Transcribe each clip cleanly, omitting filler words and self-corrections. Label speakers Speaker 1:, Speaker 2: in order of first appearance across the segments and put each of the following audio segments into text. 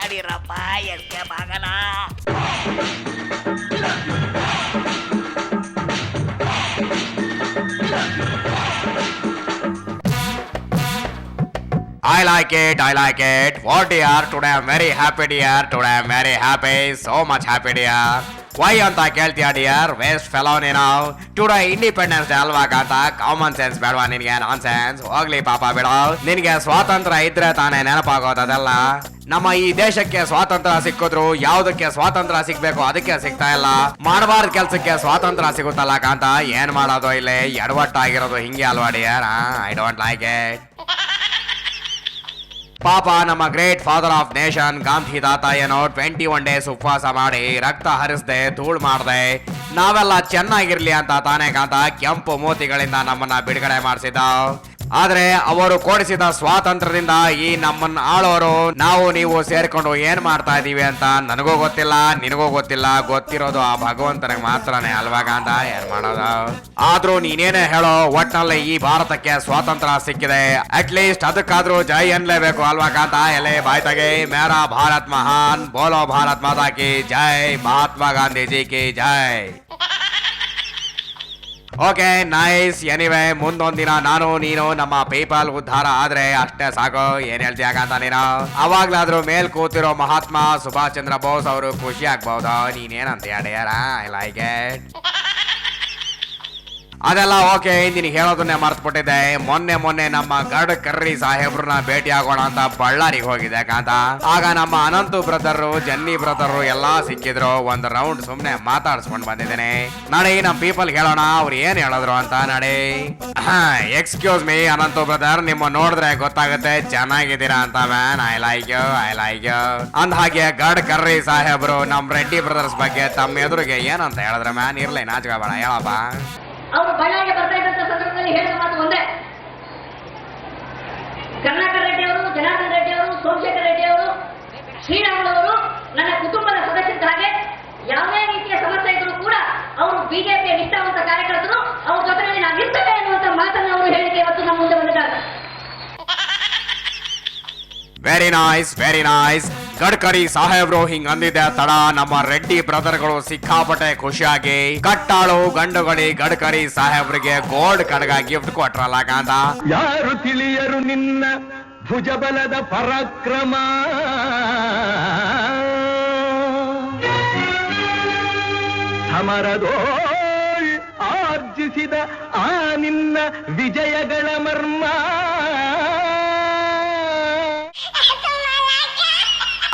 Speaker 1: ಮಾಡಿರಪ್ಪ S K ಆಗಲ್ಲ.
Speaker 2: I like it. What dear? Today I'm very happy dear. So much happy dear. Why ಅಂತ ಕೇಳ್ತೀಯ dear? Waste fellow ನೀನು. Today independence day ಅಲ್ವಾ ಕಾಂತ? Common sense ಬೇಡವಾ ನಿನಗೆ? ನಾನ್ sense ಹೋಗ್ಲಿ ಪಾಪ ಬಿಡೋ. ನಿನಗೆ ಸ್ವಾತಂತ್ರ್ಯ ಇದ್ರೆ ತಾನೇ ನೆನಪಾಗೋದೆಲ್ಲ. ನಮ್ಮ ಈ ದೇಶಕ್ಕೆ ಸ್ವಾತಂತ್ರ್ಯ ಸಿಕ್ಕಿದ್ರು ಯಾವುದಕ್ಕೆ ಸ್ವಾತಂತ್ರ್ಯ ಸಿಗ್ಬೇಕು ಅದಕ್ಕೆ ಸಿಗ್ತಾ ಇಲ್ಲ. ಮಾಡಬಾರ್ದ ಕೆಲ್ಸಕ್ಕೆ ಸ್ವಾತಂತ್ರ್ಯ ಸಿಗುತ್ತಲ್ಲ ಕಾಂತ, ಏನ್ ಮಾಡೋದು ಇಲ್ಲಿ? ಎಡವಟ್ಟಾಗಿರೋದು ಹಿಂಗೆ ಅಲ್ವಾ dear? I don't like it. ಪಾಪ ನಮ್ಮ great father of nation Gandhi ತಾತ ಏನೋ 21 ಡೇಸ್ ಉಪವಾಸ ಮಾಡಿ ರಕ್ತ ಹರಿಸದೆ ಧೂಳ್ ಮಾಡದೆ ನಾವೆಲ್ಲ ಚೆನ್ನಾಗಿರ್ಲಿ ಅಂತ ತಾನೇ ಕಾಂತ ಕೆಂಪು ಮೋತಿಗಳಿಂದ ನಮ್ಮನ್ನ ಬಿಡುಗಡೆ ಮಾಡಿಸಿದ. ಆದ್ರೆ ಅವರು ಕೊಡಿಸಿದ ಸ್ವಾತಂತ್ರ್ಯದಿಂದ ಈ ನಮ್ಮನ್ನ ಆಳೋರು ನಾವು ನೀವು ಸೇರ್ಕೊಂಡು ಏನ್ ಮಾಡ್ತಾ ಇದೀವಿ ಅಂತ ನನಗೂ ಗೊತ್ತಿಲ್ಲ, ನಿನಗೂ ಗೊತ್ತಿಲ್ಲ. ಗೊತ್ತಿರೋದು ಆ ಭಗವಂತನಿಗೆ ಮಾತ್ರನೇ ಅಲ್ವಾ ಕಾಂತ? ಏನ್ ಮಾಡೋದು? ಆದ್ರೂ ನೀನೇನೇ ಹೇಳೋ, ಒಟ್ನಲ್ಲಿ ಈ ಭಾರತಕ್ಕೆ ಸ್ವಾತಂತ್ರ್ಯ ಸಿಕ್ಕಿದೆ. ಅಟ್ ಲೀಸ್ಟ್ ಅದಕ್ಕಾದ್ರೂ ಜೈ ಅನ್ಲೇಬೇಕು ಅಲ್ವಾ ಕಾಂತ? ಎಲೆ ಬಾಯ್ತಾಗೆ ಮೇರಾ ಭಾರತ್ ಮಹಾನ್, ಬೋಲೋ ಭಾರತ್ ಮಾತಾ ಕಿ ಜೈ, ಮಹಾತ್ಮ ಗಾಂಧೀಜಿ ಕಿ ಜೈ. Okay nice. ಎನಿವೆ ಮುಂದೊಂದಿನ ನಾನು ನೀನು ನಮ್ಮ ಪೀಪಲ್ ಉದ್ಧಾರ ಆದ್ರೆ ಅಷ್ಟೇ ಸಾಕು. ಏನ್ ಹೇಳ್ತೀಯಾಗಂತ ನೀನು? ಅವಾಗ್ಲಾದ್ರೂ ಮೇಲ್ ಕೂತಿರೋ ಮಹಾತ್ಮ ಸುಭಾಷ್ ಚಂದ್ರ ಬೋಸ್ ಅವರು ಖುಷಿ ಆಗ್ಬಹುದು. ನೀನೇನಂತ ಡಿಯರ್? I like it. ಅದೆಲ್ಲ ಓಕೆ, ನಿನಗೆ ಹೇಳೋದನ್ನೇ ಮರ್ತ್ಬಿಟ್ಟಿದ್ದೆ. ಮೊನ್ನೆ ನಮ್ಮ ಗಡ್ ಕರ್ರಿ ಸಾಹೇಬ್ರನ್ನ ಭೇಟಿ ಆಗೋಣ ಅಂತ ಬಳ್ಳಾರಿಗೆ ಹೋಗಿದ್ದೆ ಕಾಂತ. ಆಗ ನಮ್ಮ ಅನಂತು ಬ್ರದರು, ಜನ್ನಿ ಬ್ರದರು ಎಲ್ಲಾ ಸಿಕ್ಕಿದ್ರು. ಒಂದ್ ರೌಂಡ್ ಸುಮ್ನೆ ಮಾತಾಡ್ಸ್ಕೊಂಡ್ ಬಂದಿದ್ದೇನೆ. ನಡಿ ನಮ್ ಪೀಪಲ್ ಹೇಳೋಣ ಅವ್ರು ಏನ್ ಹೇಳಿದ್ರು ಅಂತ. ನಡಿ. ಎಕ್ಸ್ಕ್ಯೂಸ್ ಮೀ ಅನಂತು ಬ್ರದರ್, ನಿಮ್ಮ ನೋಡಿದ್ರೆ ಗೊತ್ತಾಗುತ್ತೆ ಚೆನ್ನಾಗಿದ್ದೀರಾ ಅಂತ. Man I like you. ಅಂದ ಹಾಗೆ ಗಡ್ ಕರ್ರಿ ಸಾಹೇಬ್ರು ನಮ್ ರೆಡ್ಡಿ ಬ್ರದರ್ಸ್ ಬಗ್ಗೆ ತಮ್ಮ ಎದುರಿಗೆ ಏನಂತ ಹೇಳಿದ್ರೆ ಮ್ಯಾನ್? ಇರ್ಲಿ ನಾಚ್ಕೋಬೇಡ, ಹೇಳಪ್ಪ.
Speaker 3: ಅವರು ಬಳ್ಳಾರಿಗೆ ಬರ್ತಾ ಇದ್ದಂತ ಸಂದರ್ಭದಲ್ಲಿ ಹೇಳಿದ ಮಾತು ಒಂದೇ. ಕರುಣಾಕರ್ ರೆಡ್ಡಿ ಅವರು, ಜನಾರ್ದನ್ ರೆಡ್ಡಿ ಅವರು, ಸೋಮಶೇಖರ್ ರೆಡ್ಡಿ ಅವರು, ಶ್ರೀರಾಮುಲು ಅವರು ನನ್ನ ಕುಟುಂಬದ ಸದಸ್ಯದ ಹಾಗೆ. ಯಾವುದೇ ರೀತಿಯ ಸಮಸ್ಯೆ ಇದ್ರೂ ಕೂಡ ಅವರು ಬಿಜೆಪಿಯ ನಿಷ್ಠಾವಂತ ಕಾರ್ಯಕರ್ತರು, ಅವ್ರ ಜೊತೆಯಲ್ಲಿ ನಾವು ಇರ್ತೇವೆ ಎನ್ನುವಂತ ಮಾತನ್ನು ಅವರು ಹೇಳಿಕೆ ಇವತ್ತು ನಮ್ಮ ಮುಂದೆ ಬಂದಿದ್ದಾರೆ.
Speaker 2: Very nice. ಗಡ್ಕರಿ ಸಾಹೇಬ್ರು ಹಿಂಗ್ ಅಂದಿದ್ದೆ ತಡ ನಮ್ಮ ರೆಡ್ಡಿ ಬ್ರದರ್ಗಳು ಸಿಕ್ಕಾಪಟ್ಟೆ ಖುಷಿಯಾಗಿ ಕಟ್ಟಾಳು ಗಂಡುಗಳಿ ಗಡ್ಕರಿ ಸಾಹೇಬ್ರಿಗೆ ಗೋಲ್ಡ್ ಕಡಗ ಗಿಫ್ಟ್ ಕೊಟ್ರಲ್ಲ ಕಾಂತ.
Speaker 4: ಯಾರು ತಿಳಿಯರು ನಿನ್ನ ಭುಜಬಲದ ಪರಾಕ್ರಮ, ಸಮರದೋಳ್ ಆರ್ಜಿಸಿದ ಆ ನಿನ್ನ ವಿಜಯಗಳ ಮರ್ಮ.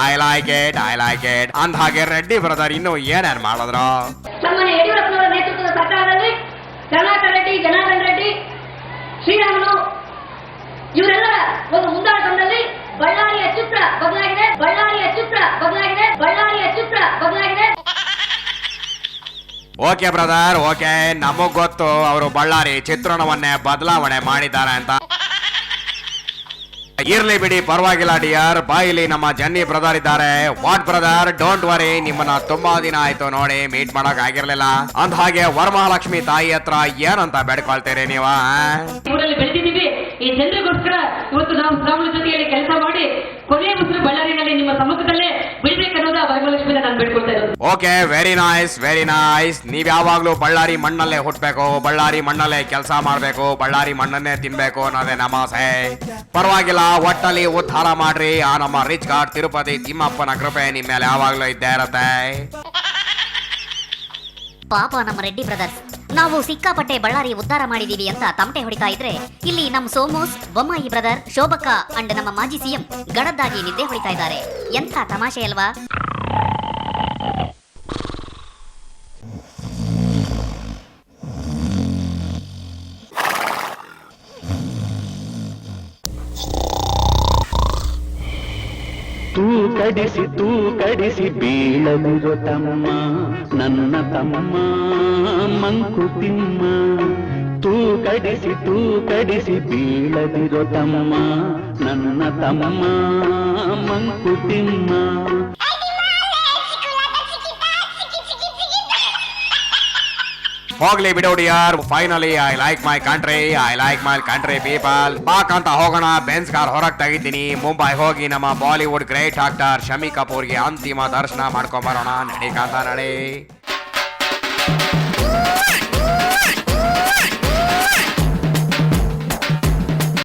Speaker 2: I like it. ಅಂದ ಹಾಗೆ ರೆಡ್ಡಿ ಬ್ರದರ್ ಇನ್ನು ಏನೇನ್ ಮಾಡಿದ್ರು?
Speaker 3: ಸನ್ಮಾನ್ಯ ಯಡಿಯೂರಪ್ಪನವರ ನೇತೃತ್ವದ ಸರ್ಕಾರದಲ್ಲಿ ಕರುಣಾಕರ್ ರೆಡ್ಡಿ, ಜನಾರ್ದನ್ ರೆಡ್ಡಿ, ಶ್ರೀರಾಮುಲು ಇವರೆಲ್ಲರ ಒಂದು ಮುಂದಾಳತ್ವದಲ್ಲಿ ಬಳ್ಳಾರಿಯ ಚಿತ್ರ ಬದಲಾಗಿದೆ.
Speaker 2: Okay brother, okay. ನಮಗ್ ಗೊತ್ತು ಅವರು ಬಳ್ಳಾರಿ ಚಿತ್ರಣವನ್ನೇ ಬದಲಾವಣೆ ಮಾಡಿದ್ದಾರೆ ಅಂತ. ಇರ್ಲಿ ಬಿಡಿ, ಪರವಾಗಿಲ್ಲ ಡಿಯರ್. ಬಾಯಿಲಿ ನಮ್ಮ ಜನ್ನಿ ಬ್ರದರ್ ಇದ್ದಾರೆ. ವಾಟ್ ಬ್ರದರ್, ಡೋಂಟ್ ವರಿ, ನಿಮ್ಮನ್ನ ತುಂಬಾ ದಿನ ಆಯ್ತು ನೋಡಿ, ಮೀಟ್ ಮಾಡಕ್ ಆಗಿರ್ಲಿಲ್ಲ. ಅಂದ ಹಾಗೆ ವರಮಹಾಲಕ್ಷ್ಮಿ ತಾಯಿ ಹತ್ರ ಏನಂತ ಬೇಡ್ಕೊಳ್ತೀರಿ ನೀವ?
Speaker 3: ಊರಲ್ಲಿ ಬೆಳೆದಿದ್ದೀವಿ, ಈ ಜನರಿಗೋಸ್ಕರ ಇವತ್ತು ನಾವು ಶ್ರೀರಾಮುಲು ಜೊತೆಯಲ್ಲಿ ಕೆಲಸ ಮಾಡಿ ಕೊನೆಯ ಉಸಿರು ಬಳ್ಳಾರಿನಲ್ಲಿ ನಿಮ್ಮ ಸಮ್ಮುಖದಲ್ಲೇ ಬಿಡ್ಬೇಕನ್ನೋದು ವರಮಹಾಲಕ್ಷ್ಮಿ ನಾನು ಬೇಡ್ಕೊಳ್ತಾ ಇರೋದು.
Speaker 2: Okay, very nice. ನೀವ್ ಯಾವಾಗ್ಲೂ ಬಳ್ಳಾರಿ ಮಣ್ಣಲ್ಲೇ ಹುಟ್ಬೇಕು, ಬಳ್ಳಾರಿ ಮಣ್ಣಲ್ಲೇ ಕೆಲಸ ಮಾಡ್ಬೇಕು, ಬಳ್ಳಾರಿ ಮಣ್ಣನ್ನೇ ತಿನ್ಬೇಕು ಅನ್ನೋದೇ ನಮ್ಮ ಆಸೆ. ಪರವಾಗಿಲ್ಲ, ಒಟ್ಟಲ್ಲಿ ಉದ್ಧಾರ ಮಾಡ್ರಿ. ಆ ನಮ್ಮ ರಿಚ್ ಗಾಡ್ ತಿರುಪತಿ ತಿಮ್ಮಪ್ಪನ ಕೃಪೆ ನಿಮ್ಮ ಮೇಲೆ ಯಾವಾಗ್ಲೂ ಇದ್ದೇ ಇರತ್ತೆ.
Speaker 5: ಪಾಪ ನಮ್ಮ ರೆಡ್ಡಿ ಬ್ರದರ್ಸ್, ನಾವು ಸಿಕ್ಕಾಪಟ್ಟೆ ಬಳ್ಳಾರಿ ಉದ್ಧಾರ ಮಾಡಿದೀವಿ ಅಂತ ತಮಟೆ ಹೊಡಿತಾ ಇದ್ರೆ, ಇಲ್ಲಿ ನಮ್ಮ ಸೋಮೋಸ್, ಬೊಮ್ಮಾಯಿ ಬ್ರದರ್, ಶೋಭಕ್ಕ ಅಂಡ್ ನಮ್ಮ ಮಾಜಿ ಸಿಎಂ ಗಡದ್ದಾಗಿ ನಿದ್ದೆ ಹೊಡಿತಾ ಇದ್ದಾರೆ. ಎಂಥ ತಮಾಷೆ ಅಲ್ವಾ?
Speaker 4: ತೂಕಡಿಸಿ ಬೀಳದಿರೋ ತಮ್ಮ, ನನ್ನ ತಮ್ಮ ಮಂಕುತಿಮ್ಮ. ತೂಕಡಿಸಿ ಬೀಳದಿರೋ ತಮ್ಮ, ನನ್ನ ತಮ್ಮ ಮಂಕುತಿಮ್ಮ.
Speaker 2: ಹೋಗ್ಲಿ ಬಿಡು dear, finally I like my country people. ಬಾಕಂತ ಹೋಗೋಣ, ಬೆನ್ಸ್ ಕಾರ್ ಹೊರಗ್ ತೆಗಿತೀನಿ. ಮುಂಬೈ ಹೋಗಿ ನಮ್ಮ ಬಾಲಿವುಡ್ ಗ್ರೇಟ್ ಆಕ್ಟರ್ ಶಮಿ ಕಪೂರ್ಗೆ ಅಂತಿಮ ದರ್ಶನ ಮಾಡ್ಕೊಂಡ್ ಬರೋಣ. ನಡಿ ಕಾಂತ ನಡಿ.